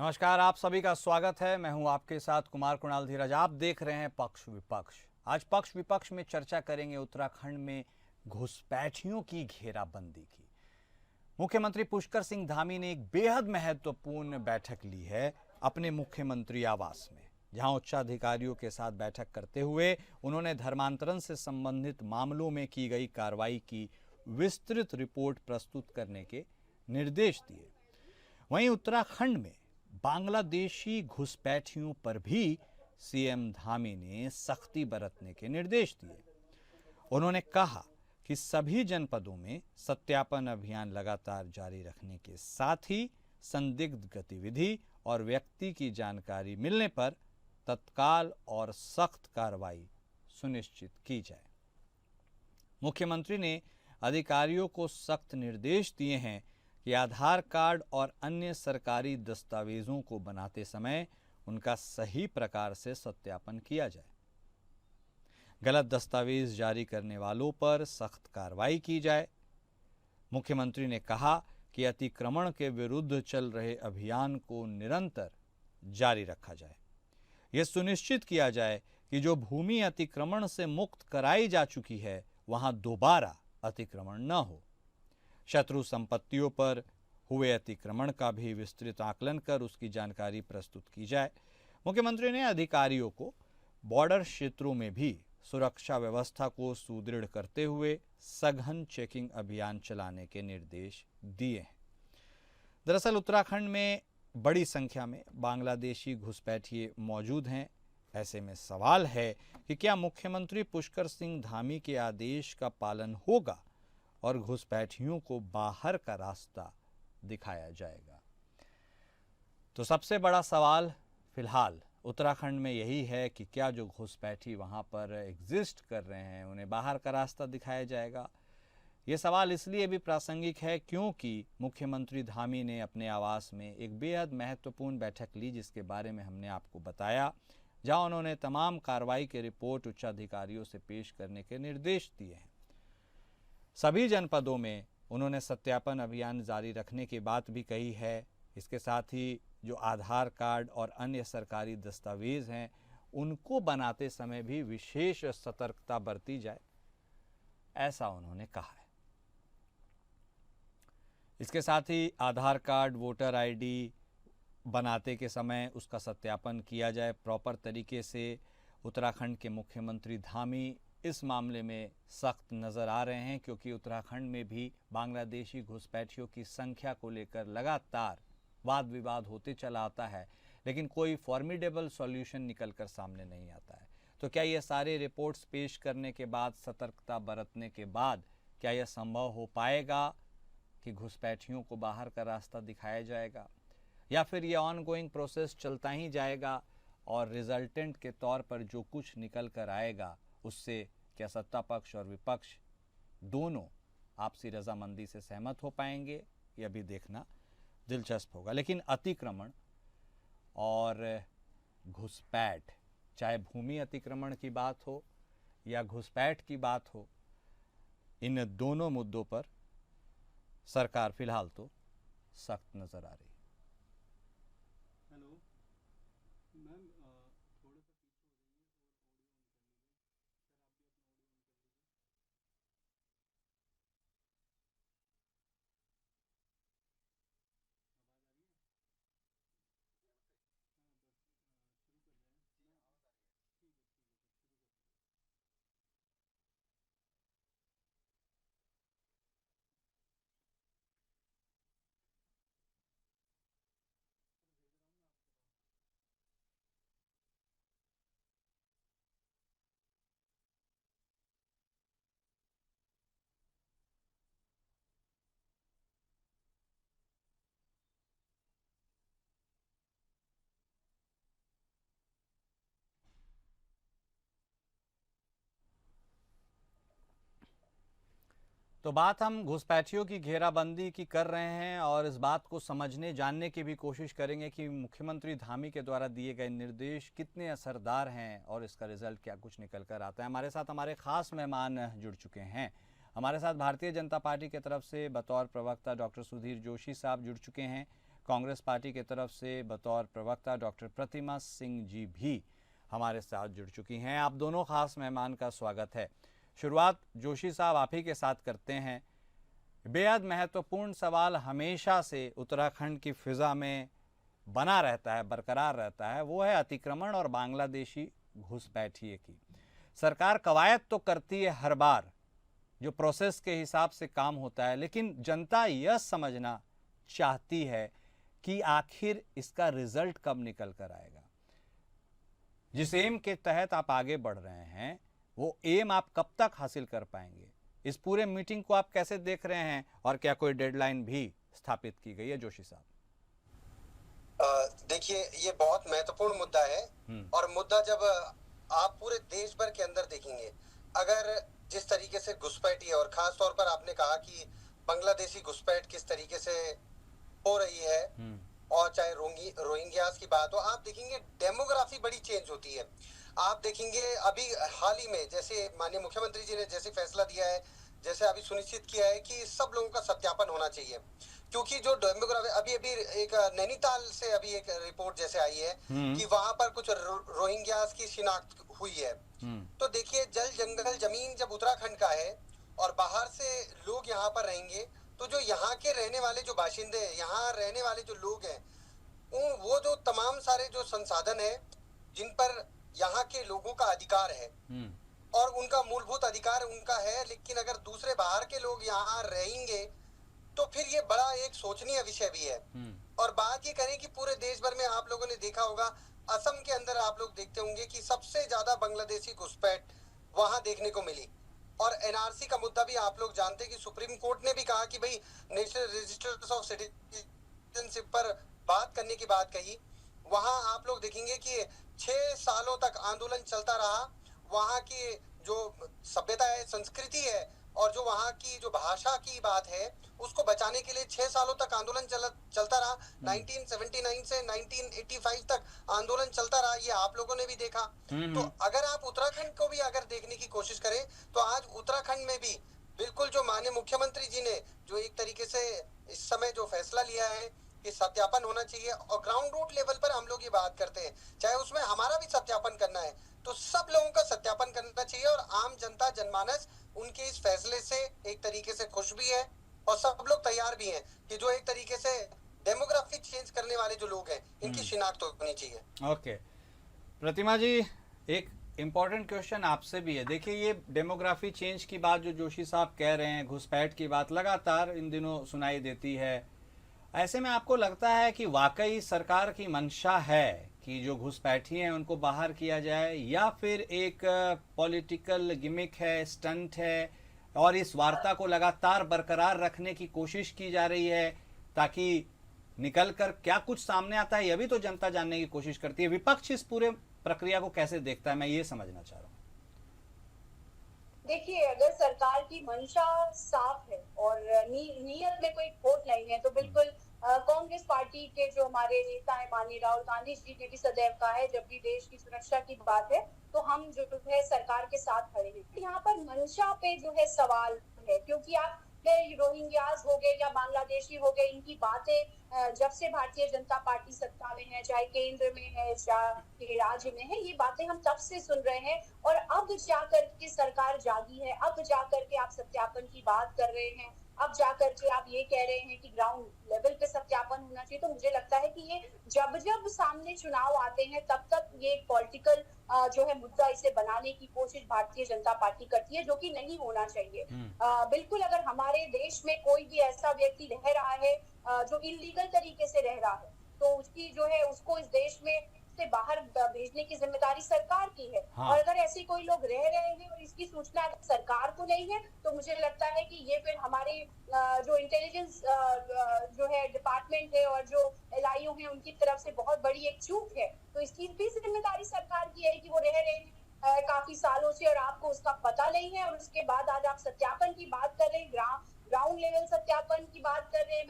नमस्कार, आप सभी का स्वागत है। मैं हूं आपके साथ कुमार कुणाल धीरज। आप देख रहे हैं पक्ष विपक्ष। आज पक्ष विपक्ष में चर्चा करेंगे उत्तराखंड में घुसपैठियों की घेराबंदी की। मुख्यमंत्री पुष्कर सिंह धामी ने एक बेहद महत्वपूर्ण बैठक ली है अपने मुख्यमंत्री आवास में, जहां उच्चाधिकारियों के साथ बैठक करते हुए उन्होंने धर्मांतरण से संबंधित मामलों में की गई कार्रवाई की विस्तृत रिपोर्ट प्रस्तुत करने के निर्देश दिए। वहीं उत्तराखंड में बांग्लादेशी घुसपैठियों पर भी सीएम धामी ने सख्ती बरतने के निर्देश दिए। उन्होंने कहा कि सभी जनपदों में सत्यापन अभियान लगातार जारी रखने के साथ ही संदिग्ध गतिविधि और व्यक्ति की जानकारी मिलने पर तत्काल और सख्त कार्रवाई सुनिश्चित की जाए। मुख्यमंत्री ने अधिकारियों को सख्त निर्देश दिए हैं कि आधार कार्ड और अन्य सरकारी दस्तावेजों को बनाते समय उनका सही प्रकार से सत्यापन किया जाए। गलत दस्तावेज जारी करने वालों पर सख्त कार्रवाई की जाए। मुख्यमंत्री ने कहा कि अतिक्रमण के विरुद्ध चल रहे अभियान को निरंतर जारी रखा जाए। यह सुनिश्चित किया जाए कि जो भूमि अतिक्रमण से मुक्त कराई जा चुकी है वहां दोबारा अतिक्रमण न हो। शत्रु संपत्तियों पर हुए अतिक्रमण का भी विस्तृत आकलन कर उसकी जानकारी प्रस्तुत की जाए। मुख्यमंत्री ने अधिकारियों को बॉर्डर क्षेत्रों में भी सुरक्षा व्यवस्था को सुदृढ़ करते हुए सघन चेकिंग अभियान चलाने के निर्देश दिए हैं। दरअसल उत्तराखंड में बड़ी संख्या में बांग्लादेशी घुसपैठिए मौजूद हैं। ऐसे में सवाल है कि क्या मुख्यमंत्री पुष्कर सिंह धामी के आदेश का पालन होगा और घुसपैठियों को बाहर का रास्ता दिखाया जाएगा। तो सबसे बड़ा सवाल फिलहाल उत्तराखंड में यही है कि क्या जो घुसपैठी वहां पर एग्जिस्ट कर रहे हैं उन्हें बाहर का रास्ता दिखाया जाएगा। ये सवाल इसलिए भी प्रासंगिक है क्योंकि मुख्यमंत्री धामी ने अपने आवास में एक बेहद महत्वपूर्ण बैठक ली, जिसके बारे में हमने आपको बताया, जहां उन्होंने तमाम कार्रवाई की रिपोर्ट उच्चाधिकारियों से पेश करने के निर्देश दिए हैं। सभी जनपदों में उन्होंने सत्यापन अभियान जारी रखने की बात भी कही है। इसके साथ ही जो आधार कार्ड और अन्य सरकारी दस्तावेज हैं उनको बनाते समय भी विशेष सतर्कता बरती जाए, ऐसा उन्होंने कहा है। इसके साथ ही आधार कार्ड, वोटर आईडी बनाते के समय उसका सत्यापन किया जाए प्रॉपर तरीके से। उत्तराखंड के मुख्यमंत्री धामी इस मामले में सख्त नज़र आ रहे हैं क्योंकि उत्तराखंड में भी बांग्लादेशी घुसपैठियों की संख्या को लेकर लगातार वाद विवाद होते चला आता है, लेकिन कोई फॉर्मिडेबल सॉल्यूशन निकल कर सामने नहीं आता है। तो क्या ये सारे रिपोर्ट्स पेश करने के बाद, सतर्कता बरतने के बाद, क्या यह संभव हो पाएगा कि घुसपैठियों को बाहर का रास्ता दिखाया जाएगा, या फिर ये ऑनगोइंग प्रोसेस चलता ही जाएगा और रिजल्टेंट के तौर पर जो कुछ निकल कर आएगा उससे क्या सत्ता पक्ष और विपक्ष दोनों आपसी रजामंदी से सहमत हो पाएंगे, यह भी देखना दिलचस्प होगा। लेकिन अतिक्रमण और घुसपैठ, चाहे भूमि अतिक्रमण की बात हो या घुसपैठ की बात हो, इन दोनों मुद्दों पर सरकार फिलहाल तो सख्त नजर आ रही है। हेलो मैम, थोड़ा सा तो बात हम घुसपैठियों की घेराबंदी की कर रहे हैं और इस बात को समझने जानने की भी कोशिश करेंगे कि मुख्यमंत्री धामी के द्वारा दिए गए निर्देश कितने असरदार हैं और इसका रिजल्ट क्या कुछ निकल कर आता है। हमारे साथ हमारे खास मेहमान जुड़ चुके हैं। हमारे साथ भारतीय जनता पार्टी की तरफ से बतौर प्रवक्ता डॉक्टर सुधीर जोशी साहब जुड़ चुके हैं। कांग्रेस पार्टी की तरफ से बतौर प्रवक्ता डॉक्टर प्रतिमा सिंह जी भी हमारे साथ जुड़ चुकी हैं। आप दोनों खास मेहमान का स्वागत है। शुरुआत जोशी साहब आप ही के साथ करते हैं। बेहद महत्वपूर्ण सवाल हमेशा से उत्तराखंड की फिजा में बना रहता है, बरकरार रहता है, वो है अतिक्रमण और बांग्लादेशी घुसपैठिए की। सरकार कवायद तो करती है हर बार, जो प्रोसेस के हिसाब से काम होता है, लेकिन जनता यह समझना चाहती है कि आखिर इसका रिजल्ट कब निकल कर आएगा। जिस एम के तहत आप आगे बढ़ रहे हैं वो एम आप कब तक हासिल कर पाएंगे? इस पूरे मीटिंग को आप कैसे देख रहे हैं और क्या कोई डेडलाइन भी स्थापित की गई है जोशी साहब? देखिए, ये बहुत महत्वपूर्ण मुद्दा है और मुद्दा जब आप पूरे देश भर के अंदर देखेंगे, अगर जिस तरीके से घुसपैठी है और खास तौर पर आपने कहा कि बांग्लादेशी घुसपैठ किस तरीके से हो रही है और चाहे रोहिंग्यास की बात हो, आप देखेंगे डेमोग्राफी बड़ी चेंज होती है। आप देखेंगे अभी हाल ही में जैसे माननीय मुख्यमंत्री जी ने जैसे फैसला दिया है, जैसे अभी सुनिश्चित किया है कि सब लोगों का सत्यापन होना चाहिए, क्योंकि जो डेमोग्राफी अभी एक नैनीताल से अभी एक रिपोर्ट जैसे आई है कि वहां पर कुछ रोहिंग्यास की शिनाख्त हुई है। तो देखिए, जल जंगल जमीन जब उत्तराखंड का है और बाहर से लोग यहाँ पर रहेंगे, तो जो यहाँ के रहने वाले जो बाशिंदे हैं, यहाँ रहने वाले जो लोग हैं, वो जो तमाम सारे जो संसाधन है जिन पर यहाँ के लोगों का अधिकार है और उनका मूलभूत अधिकार उनका है, लेकिन अगर दूसरे बाहर के लोग यहाँ रहेंगे तो फिर ये बड़ा एक सोचनीय विषय भी है। और बात ये करें कि पूरे देश भर में आप लोगों ने देखा होगा, असम के अंदर आप लोग देखते होंगे कि सबसे ज्यादा बांग्लादेशी घुसपैठ वहां देखने को मिली। और एनआरसी का मुद्दा भी आप लोग जानते हैं कि सुप्रीम कोर्ट ने भी कहा कि भाई नेशनल रजिस्टर्स ऑफ सिटीजनशिप पर बात करने की बात कही। वहां आप लोग देखेंगे कि 6 सालों तक आंदोलन चलता रहा। वहां की जो सभ्यता है, संस्कृति है और जो वहां की जो भाषा की बात है, उसको बचाने के लिए 6 सालों तक आंदोलन चलता रहा। 1979 से 1985 तक आंदोलन चलता रहा, ये आप लोगों ने भी देखा। तो अगर आप उत्तराखंड को भी अगर देखने की कोशिश करें तो आज उत्तराखंड में भी बिल्कुल जो माननीय मुख्यमंत्री जी ने जो एक तरीके से इस समय जो फैसला लिया है कि सत्यापन होना चाहिए, और ग्राउंड रूट लेवल पर हम लोग ये बात करते हैं, चाहे उसमें हमारा भी सत्यापन करना है तो सब लोगों का सत्यापन करना चाहिए। और आम जनता जनमानस उनके इस फैसले से एक तरीके से खुश भी है और सब लोग तैयार भी हैं कि जो एक तरीके से डेमोग्राफी चेंज करने वाले जो लोग हैं, इनकी शिनाख्त होनी चाहिए। ओके प्रतिमा जी, एक इम्पॉर्टेंट क्वेश्चन आपसे भी है। देखिए, ये डेमोग्राफी चेंज की बात जो जोशी साहब कह रहे हैं, घुसपैठ की बात लगातार इन दिनों सुनाई देती है। ऐसे में आपको लगता है कि वाकई सरकार की मंशा है कि जो घुसपैठी हैं उनको बाहर किया जाए, या फिर एक पॉलिटिकल गिमिक है, स्टंट है और इस वार्ता को लगातार बरकरार रखने की कोशिश की जा रही है ताकि निकल कर क्या कुछ सामने आता है, यह भी तो जनता जानने की कोशिश करती है। विपक्ष इस पूरे प्रक्रिया को कैसे देखता है, मैं ये समझना चाह रहा हूँ। देखिए, अगर सरकार की मंशा साफ है और नीयत में कोई खोट नहीं है तो बिल्कुल कांग्रेस पार्टी के जो हमारे नेता है माननीय राहुल गांधी जी ने भी सदैव कहा है, जब भी देश की सुरक्षा की बात है तो हम जो है सरकार के साथ खड़े हैं। यहाँ पर मंशा पे जो है सवाल है, क्योंकि आप रोहिंग्यास हो गए या बांग्लादेशी हो गए, इनकी बातें जब से भारतीय जनता पार्टी सत्ता में है, चाहे केंद्र में है चाहे राज्य में है, ये बातें हम तब से सुन रहे हैं। और अब जाकर के सरकार जागी है, अब जाकर के आप सत्यापन की बात कर रहे हैं, अब जाकर के आप ये कह रहे हैं कि ग्राउंड लेवल पे सत्यापन होना चाहिए। तो मुझे लगता है कि ये जब जब सामने चुनाव आते हैं तब तक ये पॉलिटिकल जो है मुद्दा इसे बनाने की कोशिश भारतीय जनता पार्टी करती है, जो कि नहीं होना चाहिए। बिल्कुल, अगर हमारे देश में कोई भी ऐसा व्यक्ति रह रहा है जो इलीगल तरीके से रह रहा है तो उसकी जो है उसको इस देश में से बाहर भेजने की जिम्मेदारी सरकार की है। हाँ। और अगर ऐसे कोई लोग रह रहे हैं और इसकी सूचना सरकार को नहीं है तो मुझे लगता है कि ये फिर हमारे जो इंटेलिजेंस जो है डिपार्टमेंट है और जो एलआईओ है उनकी तरफ से बहुत बड़ी एक चूक है। तो इसकी भी जिम्मेदारी सरकार की है कि वो रह रहे हैं काफी सालों से और आपको उसका पता नहीं है, और उसके बाद आज आप सत्यापन की बात कर रहे हैं, ग्राउंड लेवल सत्यापन की बात कर रहे हैं।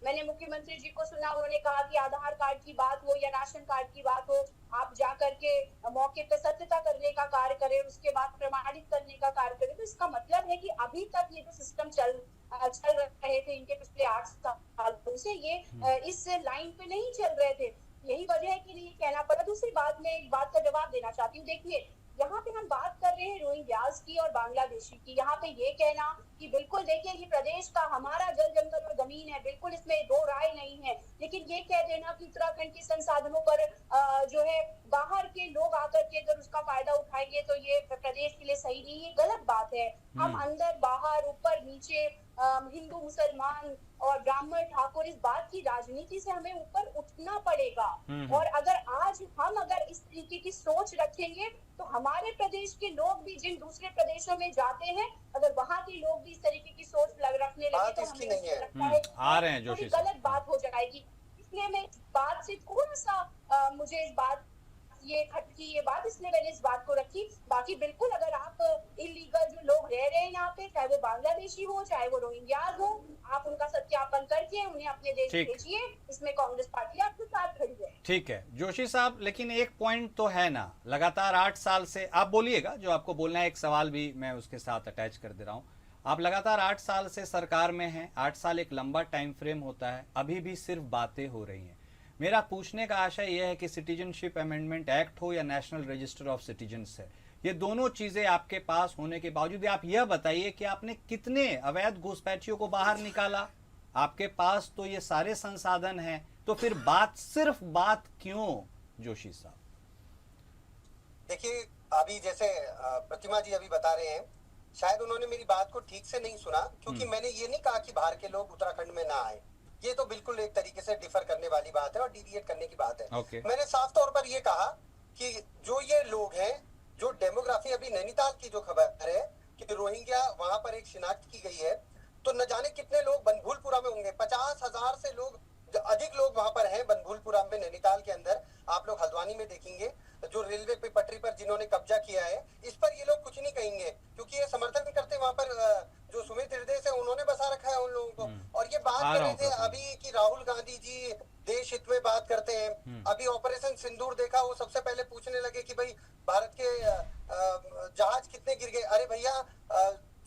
मैंने मुख्यमंत्री जी को सुना, उन्होंने कहा कि आधार कार्ड की बात हो या राशन कार्ड की बात हो, आप जाकर के मौके पे सत्यता करने का कार्य करें, उसके बाद प्रमाणित करने का कार्य करें। तो इसका मतलब है कि अभी तक ये जो सिस्टम चल रहे थे इनके पिछले 8 सालों से, ये इस लाइन पे नहीं चल रहे थे। यही वजह है कि ये कहना पड़ा। दूसरी बात, मैं एक बात का जवाब देना चाहती हूँ। देखिए, यहाँ पे हम बात कर रहे हैं रोहिंग्यास की और बांग्लादेशी की। यहाँ पे ये कहना कि बिल्कुल देखिए ये प्रदेश का हमारा जल जंगल और जमीन है, बिल्कुल इसमें दो राय नहीं है, लेकिन ये कह देना कि उत्तराखंड के संसाधनों पर जो है बाहर के लोग आकर के अगर उसका फायदा उठाएंगे तो ये प्रदेश के लिए सही नहीं, ये गलत बात है। हम अंदर बाहर ऊपर नीचे हिंदू मुसलमान और ब्राह्मण ठाकुर, इस बात की राजनीति से हमें ऊपर उठना पड़ेगा। और अगर आज हम अगर इस तरीके की सोच रखेंगे तो हमारे प्रदेश के लोग भी जिन दूसरे प्रदेशों में जाते हैं, अगर वहाँ के लोग भी इस तरीके की सोच रखने लगे तो हमें लगता है आ रहे हैं जोशी साहब, गलत बात हो जाएगी। इसलिए मैं इस बात से थोड़ा सा मुझे इस बात ये खटकी ये बात, इसलिए मैंने इस बात को रखी। बाकी बिल्कुल अगर आप इलीगल जो लोग रह रहे हैं यहाँ पे, चाहे वो बांग्लादेशी हो चाहे वो रोहिंग्याज हो, आप उनका सत्यापन करके उन्हें अपने देश भेजिए। इसमें कांग्रेस पार्टी आपके साथ खड़ी है। ठीक है जोशी साहब, लेकिन एक पॉइंट तो है ना, लगातार 8 साल से आप बोलिएगा जो आपको बोलना है, एक सवाल भी मैं उसके साथ अटैच कर दे रहा हूँ। आप लगातार 8 साल से सरकार में हैं, 8 साल एक लंबा टाइम फ्रेम होता है, अभी भी सिर्फ बातें हो रही हैं। मेरा पूछने का आशय यह है कि सिटीजनशिप अमेंडमेंट एक्ट हो या नेशनल रजिस्टर ऑफ सिटीजन्स है, ये दोनों चीजें आपके पास होने के बावजूद आप यह बताइए कि आपने कितने अवैध घुसपैठियों को बाहर निकाला। आपके पास तो ये सारे संसाधन हैं, तो फिर सिर्फ बात क्यों जोशी साहब? देखिए, अभी जैसे प्रतिमा जी अभी बता रहे हैं, शायद उन्होंने मेरी बात को ठीक से नहीं सुना, क्योंकि मैंने ये नहीं कहा कि बाहर के लोग उत्तराखंड में ना आए। ये तो बिल्कुल एक तरीके से डिफर करने वाली बात है और डिविएट करने की बात है। मैंने साफ तौर पर ये कहा कि जो ये लोग हैं, जो डेमोग्राफी, अभी नैनीताल की जो खबर है कि रोहिंग्या वहां पर एक शिनाख्त की गई है, तो न जाने कितने लोग बनभूलपुरा में होंगे। 50,000 से लोग अधिक लोग वहां पर हैं बनभूलपुरा में, नैनीताल के अंदर। आप लोग हल्द्वानी में देखेंगे जो रेलवे पे पटरी पर जिन्होंने कब्जा किया है, इस पर ये लोग कुछ नहीं कहेंगे, क्योंकि ये समर्थन करते वहां पर जो सुमित हृदय से उन्होंने बसा रखा है उन लोगों को। और ये बात कर रहे थे अभी कि राहुल गांधी जी देश हित में बात करते हैं। अभी ऑपरेशन सिंदूर देखा, वो सबसे पहले पूछने लगे कि भाई भारत के जहाज कितने गिर गए। अरे भैया,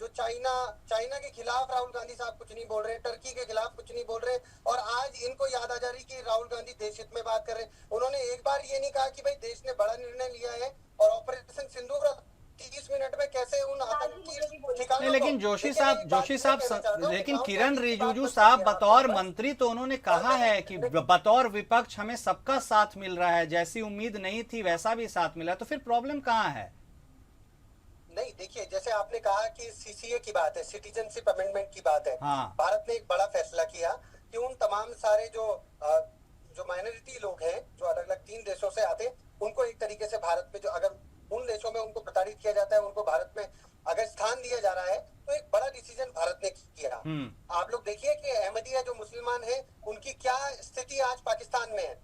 जो चाइना के खिलाफ राहुल गांधी साहब कुछ नहीं बोल रहे, टर्की के खिलाफ कुछ नहीं बोल रहे, और आज इनको याद आ जा रही कि राहुल गांधी देश हित में बात कर रहे। उन्होंने एक बार ये नहीं कहा कि भाई देश ने बड़ा निर्णय लिया है और ऑपरेशन सिंदूर 30 मिनट में कैसे उन आतंकी। लेकिन जोशी साहब, लेकिन किरण रिजिजू साहब बतौर मंत्री तो उन्होंने कहा है कि बतौर विपक्ष हमें सबका साथ मिल रहा है, जैसी उम्मीद नहीं थी वैसा भी साथ मिला, तो फिर प्रॉब्लम कहाँ है? नहीं, देखिए, जैसे आपने कहा कि सीसीए की बात है, सिटीजनशिप अमेंडमेंट की बात है। भारत ने एक बड़ा फैसला किया कि उन तमाम सारे जो माइनॉरिटी लोग हैं, जो अलग अलग 3 देशों से आते, उनको एक तरीके से भारत में, जो अगर उन देशों में उनको प्रताड़ित किया जाता है, उनको भारत में अगर स्थान दिया जा रहा है, तो एक बड़ा डिसीजन भारत ने किया। आप लोग देखिए कि अहमदिया जो मुसलमान है, उनकी क्या स्थिति आज पाकिस्तान में है।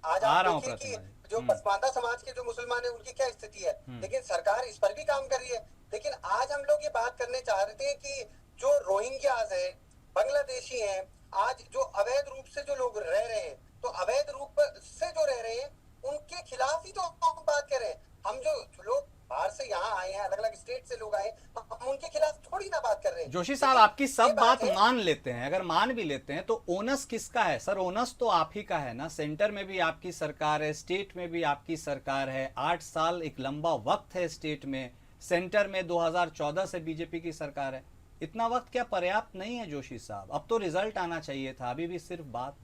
आज आप देखिए कि जो पसमानदा समाज के जो मुसलमान है, उनकी क्या स्थिति है। लेकिन सरकार इस पर भी काम कर रही है। लेकिन आज हम लोग ये बात करने चाह रहे थे कि जो रोहिंग्याज है, बांग्लादेशी हैं, आज जो अवैध रूप से जो लोग रह रहे हैं, तो अवैध रूप से जो रह रहे हैं उनके खिलाफ ही तो हम बात कर रहे हैं। हम जो लोग बाहर से यहाँ आए हैं, अलग अलग स्टेट से लोग आए, हम उनके खिलाफ थोड़ी ना बात कर रहे हैं। जोशी साहब, आपकी सब बात मान लेते हैं, अगर मान भी लेते हैं तो ओनस किसका है? सर, ओनस तो आप ही का है ना। सेंटर में भी आपकी सरकार है, स्टेट में भी आपकी सरकार है। 8 साल एक लंबा वक्त है स्टेट में, सेंटर में 2014 से बीजेपी की सरकार है। इतना वक्त क्या पर्याप्त नहीं है जोशी साहब? अब तो रिजल्ट आना चाहिए था, अभी भी सिर्फ बात।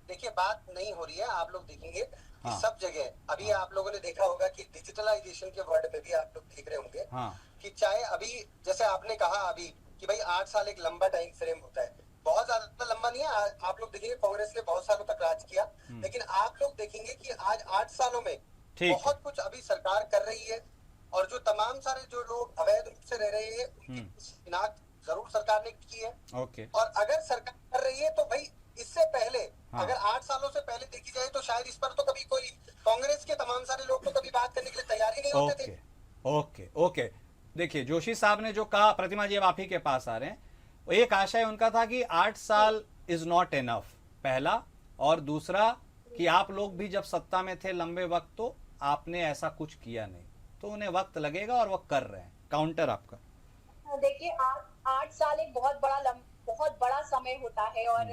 देखिए, बात नहीं हो रही है। आप लोग देखेंगे सब जगह अभी आप लोगों ने देखा होगा कि डिजिटलाइजेशन के वर्ड में भी आप लोग देख रहे होंगे कि चाहे अभी जैसे आपने कहा अभी कि भाई 8 साल एक लंबा टाइम फ्रेम होता है, बहुत ज्यादा लंबा नहीं है। आप लोग देखेंगे कांग्रेस ने बहुत सालों तक राज किया, लेकिन आप लोग देखेंगे कि आज 8 सालों में बहुत कुछ अभी सरकार कर रही है। और जो तमाम सारे जो लोग अवैध रूप से रह रहे हैं, उनकी शिनाख्त जरूर सरकार ने की है। और अगर सरकार कर रही है तो भाई इससे पहले अगर 8 सालों से पहले देखी जाए तो शायद इस पर तो कभी कोई कांग्रेस के तमाम सारे लोग तो कभी बात करने के लिए तैयार ही नहीं होते थे। ओके। देखिए, जोशी साहब ने जो कहा, प्रतिमा जी अब आप ही के पास आ रहे हैं, एक आशय उनका था कि 8 साल इज नॉट एनफ, पहला, और दूसरा कि आप लोग भी जब सत्ता में थे लंबे वक्त तो आपने ऐसा कुछ किया नहीं, तो उन्हें वक्त लगेगा और वो कर रहे हैं। काउंटर आपका। देखिए, 8 साल एक बहुत बड़ा समय होता है, और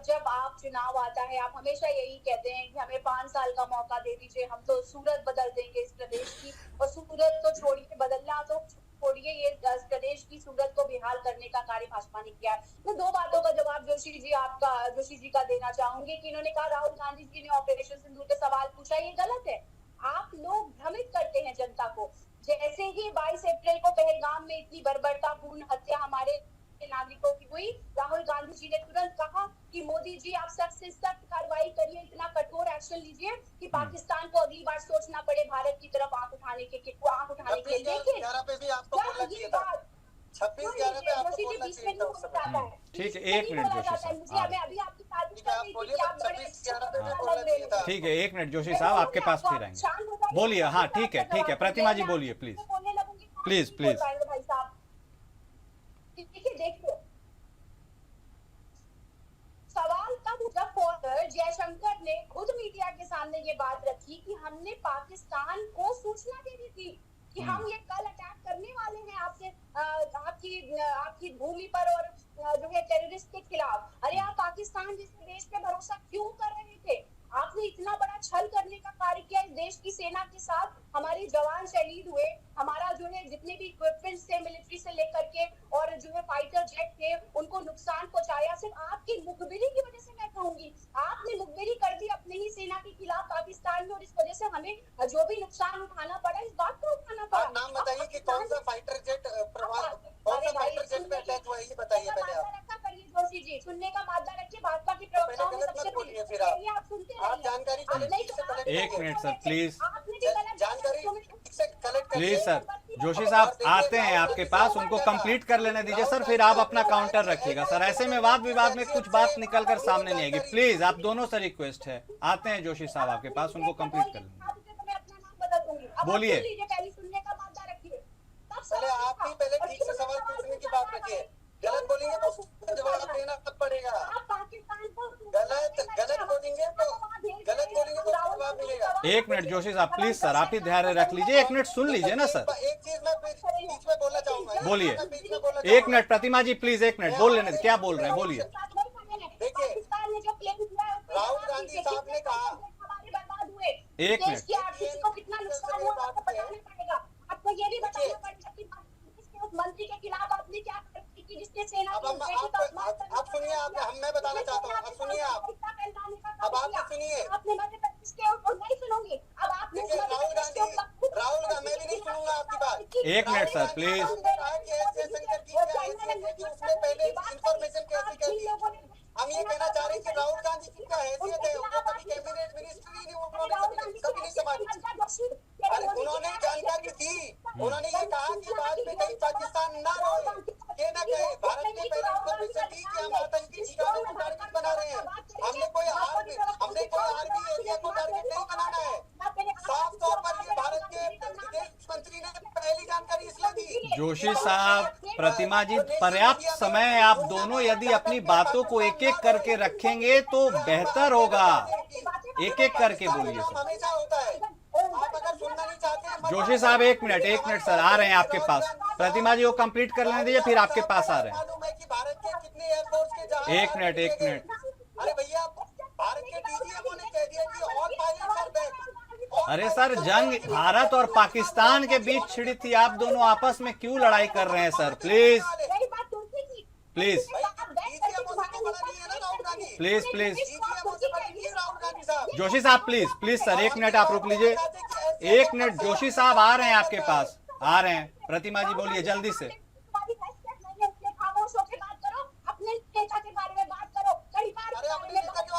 जब आप चुनाव आता है, आप हमेशा यही कहते हैं कि हमें 5 साल का मौका दे दीजिए, हम तो सूरत बदल देंगे इस प्रदेश की। और सूरत तो छोड़िए, बदलना तो छोड़िए, ये इस प्रदेश की सूरत को बेहाल करने का कार्य भाजपा ने किया है। मैं 2 बातों का जवाब जोशी जी का देना चाहूंगी कि इन्होंने कहा राहुल गांधी जी ने ऑपरेशन सिंदूर पे सवाल पूछा, ये गलत है। आप लोग भ्रमित करते हैं जनता को। जैसे ही 22 अप्रैल को पहलगाम में इतनी बर्बरतापूर्ण हत्या हमारे नागरिकों की हुई, राहुल गांधी जी ने तुरंत कहा कि मोदी जी आप सख्त से सख्त कार्रवाई करिए, इतना कठोर एक्शन लीजिए कि पाकिस्तान को अगली बार सोचना पड़े भारत की तरफ आंख उठाने के लिए। देखिए 11 पे भी आपको बोलना चाहिए था। 26/11 पे आपको बोलना चाहिए था उस समय। ठीक है, एक मिनट जोशी साहब। अभी आपकी तारीफ ठीक है, आप बोलिए, 26/11 पे भी बोलना चाहिए था। ठीक है, एक मिनट जोशी साहब, आपके पास फिर आएंगे। बोलिए, हाँ ठीक है, प्रतिमा जी बोलिए प्लीज प्लीज प्लीज। भाई साहब देखिए, सवाल तब जब जयशंकर ने खुद मीडिया के सामने ये बात रखी कि हमने पाकिस्तान को सूचना दे दी थी कि हम ये कल अटैक करने वाले हैं आपसे, आपकी भूमि पर, और जो है टेररिस्ट के खिलाफ। अरे आप पाकिस्तान जैसे देश पे भरोसा क्यों कर रहे थे? आपने इतना बड़ा छल करने का कार्य किया इस देश की सेना के साथ। हमारे जवान शहीद हुए, हमारा जो है जितने भी इक्विपमेंट्स थे मिलिट्री से लेकर के, और जो है फाइटर जेट थे, उनको नुकसान पहुंचाया सिर्फ आपकी मुखबिरी की वजह से। मैं कहूंगी आपने मुखबिरी कर दी अपने ही सेना के खिलाफ पाकिस्तान में, और इस वजह से हमें जो भी नुकसान उठाना पड़ा, इस बात को उठाना पड़ा। आप नाम बताइए कि कौन सा फाइटर जेट पे अटैक हुआ, ये बताइए पहले आप। जोशी जी, सुनने का मादा रखिए। भाजपा के प्रवक्ताओं में सबसे बोलिए फिर आप सुनते जानकारी एक मिनट सर प्लीज, जानकारी से कलेक्ट प्लीज सर। जोशी साहब आते हैं आपके पास, उनको कंप्लीट कर लेने दीजिए सर, फिर आप अपना काउंटर रखिएगा सर। ऐसे में वाद विवाद में कुछ बात निकल कर सामने नहीं आएगी। प्लीज आप दोनों से रिक्वेस्ट है, आते हैं जोशी साहब आपके पास, उनको कंप्लीट कर लेंगे। बोलिए। पहले आप ही पहले ठीक से सवाल पूछने की बात रखिए। गलत बोलेंगे तो उसका जवाब देना तब पड़ेगा। गलत बोलेंगे तो जवाब मिलेगा। एक मिनट जोशी साहब प्लीज सर, आप ही धैर्य रख लीजिए, एक मिनट सुन लीजिए ना सर। एक चीज मैं बीच में बोलना चाहूंगा। बोलिए, एक मिनट प्रतिमा जी प्लीज, एक मिनट बोल लेने, क्या बोल रहे हैं बोलिए। देखिए, राहुल गांधी साहब ने कहा, एक मिनट, कितना नुकसान हुआ आपको बताना पड़ेगा। आपको ये भी बताना पड़ेगा कि उस मंत्री के खिलाफ आपने क्या की, जिसने सेना आप सुनिए, मैं बताना चाहता हूँ, आप सुनिए, अब आप सुनिए। आपने मध्य प्रदेश के नहीं सुनूंगी, अब आप राहुल गांधी, मैं भी नहीं सुनूंगा आपकी बात। एक मिनट सर प्लीज। जयशंकर की क्या हैसियत है कि उसने पहले इंफॉर्मेशन कैसी दी? हम ये कहना चाह रहे हैं कि राहुल गांधी की क्या हैसियत है, वो कभी कैबिनेट मिनिस्ट्री नहीं, उन्होंने कभी नहीं संभाली। अरे उन्होंने जानकारी दी, उन्होंने ये कहा कि बाद में कहीं पाकिस्तान ना रहे, ये ना कहे। भारत ने पहले इंफॉर्मेशन दी कि हम आतंकी ठिकानों को टारगेट बना रहे हैं। हमने कोई आर्मी एरिया को टारगेट नहीं बनाना है। साफ तौर पर ये भारत के विदेश मंत्री ने पहली जानकारी इसलिए दी। जोशी साहब, प्रतिमा जी, पर्याप्त समय है। आप दोनों यदि अपनी बातों को एक एक करके रखेंगे तो बेहतर होगा। एक एक करके बोलिए सर। हमेशा होता है, आप अगर सुनना नहीं चाहते। जोशी साहब एक मिनट सर, आ रहे हैं आपके पास। प्रतिमा जी को कंप्लीट कर लेने दीजिए, फिर आपके पास आ रहे हैं। मालूम है कि भारत के कितने एयरफोर्स के जहाज। एक मिनट। अरे भैया, भारत के डीजीएमओ ने कह दिया कि ऑल पायलट्स आर बैक। अरे सर, जंग भारत और पाकिस्तान के बीच छिड़ी थी, आप दोनों आपस में क्यों लड़ाई कर रहे हैं sir? Please please please Joshi साहब प्लीज सर, एक मिनट आप रुक लीजिए। एक मिनट जोशी साहब आ रहे हैं आपके पास, आ रहे हैं। प्रतिमा जी बोलिए जल्दी से। अरे अपने नेता क्यों,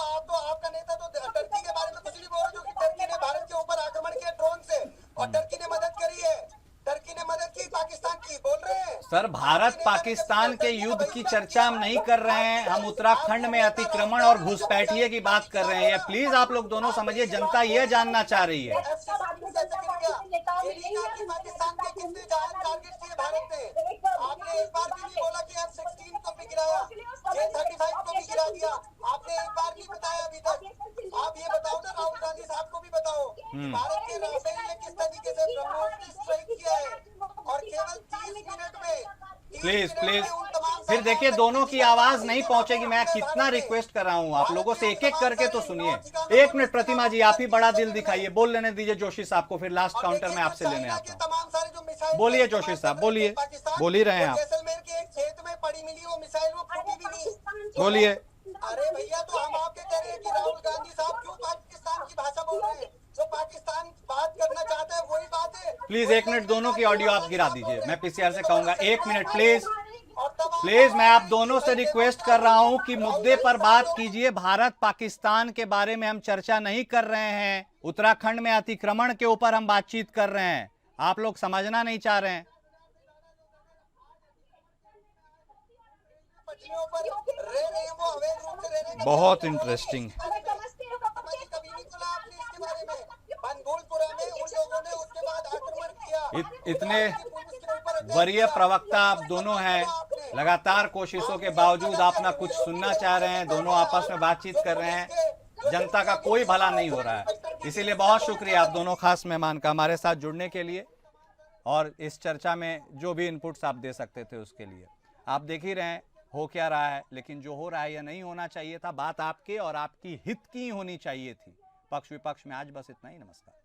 आपका नेता तो टर्की के बारे में कुछ नहीं बोल रहे, जो कि टर्की ने भारत के ऊपर आक्रमण किया ड्रोन से, और टर्की ने मदद करी है। टर्की ने मदद की पाकिस्तान की, बोल रहे हैं सर। भारत पाकिस्तान के युद्ध की चर्चा हम नहीं कर रहे हैं, हम उत्तराखंड में अतिक्रमण और घुसपैठिए की बात कर रहे हैं। प्लीज आप लोग दोनों समझिए, जनता ये जानना चाह रही है। पाकिस्तान के कितने जहाज टारगेट किए भारत ने? आपने एक बार भी नहीं बोला कि F-16 को भी गिराया, J-35 को भी गिरा दिया। आपने एक बार नहीं बताया अभी तक। आप ये बताओ ना, राहुल गांधी साहब को भी बताओ कि भारत के राफेल ने किस तरीके से ब्रह्मोस की स्ट्राइक किया है, और केवल 30 मिनट में प्लीज फिर देखिए दोनों की आवाज नहीं पहुंचेगी। मैं कितना रिक्वेस्ट कर रहा हूं आप लोगों से, एक एक करके तो सुनिए। 1 मिनट प्रतिमा जी, आप ही बड़ा दिल दिखाइए, बोल लेने दीजिए जोशी साहब को, फिर लास्ट काउंटर में आपसे लेने आता हूं। बोलिए जोशी साहब, बोलिए, बोल ही रहे हैं आप, जैसलमेर के एक खेत में पड़ी मिली वो मिसाइल, वो फटी भी नहीं। बोलिए। अरे भैया, तो हम आपके कह रहे हैं कि राहुल गांधी साहब क्यों पाकिस्तान की भाषा बोल रहे हैं? जो पाकिस्तान बात करना चाहता है वही बात है। प्लीज 1 मिनट, दोनों की ऑडियो आप गिरा दीजिए। मैं पीसीआर से कहूंगा 1 मिनट प्लीज, प्लीज। मैं आप दोनों से रिक्वेस्ट कर रहा हूं कि मुद्दे पर बात कीजिए। भारत पाकिस्तान के बारे में हम चर्चा नहीं कर रहे हैं, उत्तराखंड में अतिक्रमण के ऊपर हम बातचीत कर रहे हैं। आप लोग समझना नहीं चाह रहे हैं। बहुत इंटरेस्टिंग। इतने वरीय प्रवक्ता आप दोनों हैं, लगातार कोशिशों के बावजूद आप ना कुछ सुनना चाह रहे हैं, दोनों आपस में बातचीत कर रहे हैं, जनता का कोई भला नहीं हो रहा है। इसीलिए बहुत शुक्रिया आप दोनों खास मेहमान का हमारे साथ जुड़ने के लिए, और इस चर्चा में जो भी इनपुट्स आप दे सकते थे उसके लिए। आप देख ही रहे हैं हो क्या रहा है, लेकिन जो हो रहा है या नहीं होना चाहिए था, बात आपके और आपकी हित की होनी चाहिए थी। पक्ष विपक्ष में आज बस इतना ही। नमस्कार।